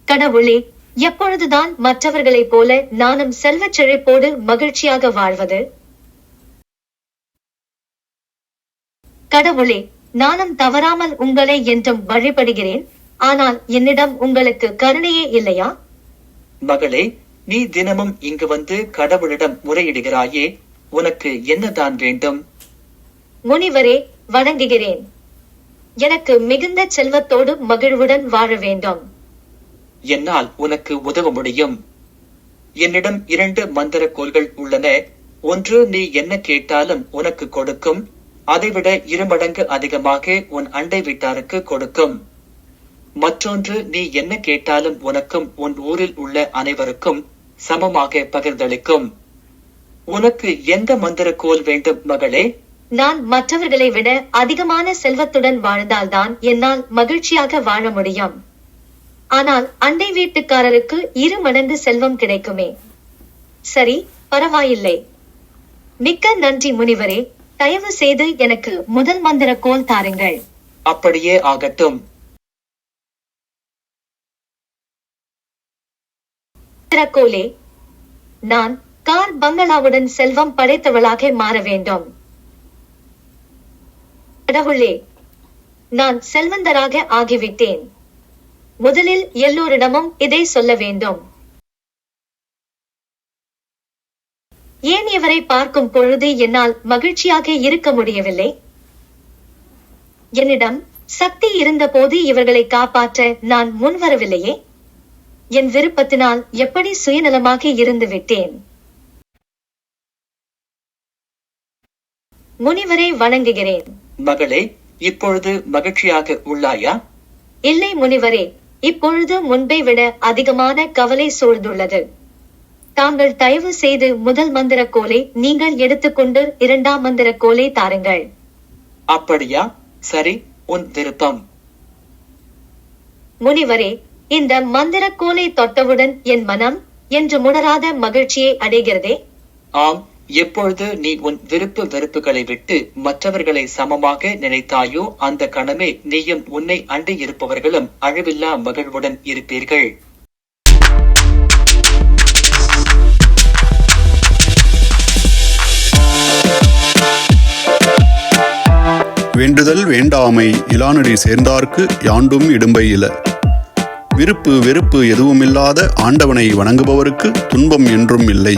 கடவுளே, எப்பொழுதுதான் மற்றவர்களைப் போல நானும் செல்வச் செழிப்போடு மகிழ்ச்சியாக வாழ்வது? கடவுளே, நானும் தவறாமல் உங்களை என்றும் வழிபடுகிறேன். ஆனால் என்னிடம் உங்களுக்கு கருணையே இல்லையா? மகளே, நீ தினமும் இங்கு வந்து கடவுளிடம் முறையிடுகிறாயே, உனக்கு என்னதான் வேண்டும்? முனிவரே, வணங்குகிறேன். எனக்கு மிகுந்த செல்வத்தோடு மகிழ்வுடன் வாழ வேண்டும். என்னால் உனக்கு உதவ முடியும். என்னிடம் 2 மந்திர கோல்கள் உள்ளன. ஒன்று நீ என்ன கேட்டாலும் உனக்கு கொடுக்கும், அதைவிட 2 மடங்கு அதிகமாக உன் அண்டை வீட்டாருக்கு கொடுக்கும். மற்றொன்று நீ என்ன கேட்டாலும் உனக்கும் உன் ஊரில் உள்ள அனைவருக்கும் சமமாக பகிர்ந்தளிக்கும். உனக்கு எந்த மந்திர கோல் வேண்டும் மகளே? நான் மற்றவர்களை விட அதிகமான செல்வத்துடன் வாழ்ந்தால்தான் என்னால் மகிழ்ச்சியாக வாழ முடியும். ஆனால் அண்டை வீட்டுக்காரருக்கு 2 மடங்கு செல்வம் கிடைக்குமே. சரி, பரவாயில்லை. மிக்க நன்றி முனிவரே. தயவு செய்து எனக்கு முதல் மந்திர கோல் தாருங்கள். அப்படியே ஆகட்டும். கோலே, நான் கார் பங்களாவுடன் செல்வம் படைத்தவளாக மாற வேண்டும். கடவுளே, நான் செல்வந்தராக ஆகிவிட்டேன். முதலில் எல்லோரிடமும் இதை சொல்ல வேண்டும். ஏன் இவரை பார்க்கும் பொழுது என்னால் மகிழ்ச்சியாக இருக்க முடியவில்லை? என்னிடம் சக்தி இருந்த போது இவர்களை காப்பாற்ற நான் முன்வரவில்லையே. என் விருப்பத்தினால் எப்படி சுயநலமாக இருந்து விட்டேன். முனிவரை வணங்குகிறேன். மகளே, இப்பொழுது மகிழ்ச்சியாக உள்ளாயா? இல்லை முனிவரே, இப்பொழுது முன்பை விட அதிகமான கவலை சூழ்ந்துள்ளது. தாங்கள் தயவு செய்து முதல் மந்திர கோலை நீங்கள் எடுத்துக்கொண்டு 2ஆம் மந்திர கோலை தாருங்கள். அப்படியா? சரி, உன் விருப்பம். முனிவரே, இந்த மந்திர கோலை தொட்டவுடன் என் மனம் என்று முடராத மகிழ்ச்சியை அடைகிறதே. ஆம், எப்பொழுது நீ உன் விருப்பு வெறுப்புகளை விட்டு மற்றவர்களை சமமாக நினைத்தாயோ அந்த கணமே நீயும் உன்னை அண்டி இருப்பவர்களும் அழிவில்லா மகிழ்வுடன் இருப்பீர்கள். வேண்டுதல் வேண்டாமை இலானடி சேர்ந்தார்க்கு யாண்டும் இடும்பை இல. விருப்பு வெறுப்பு எதுவுமில்லாத ஆண்டவனை வணங்குபவருக்கு துன்பம் என்றும் இல்லை.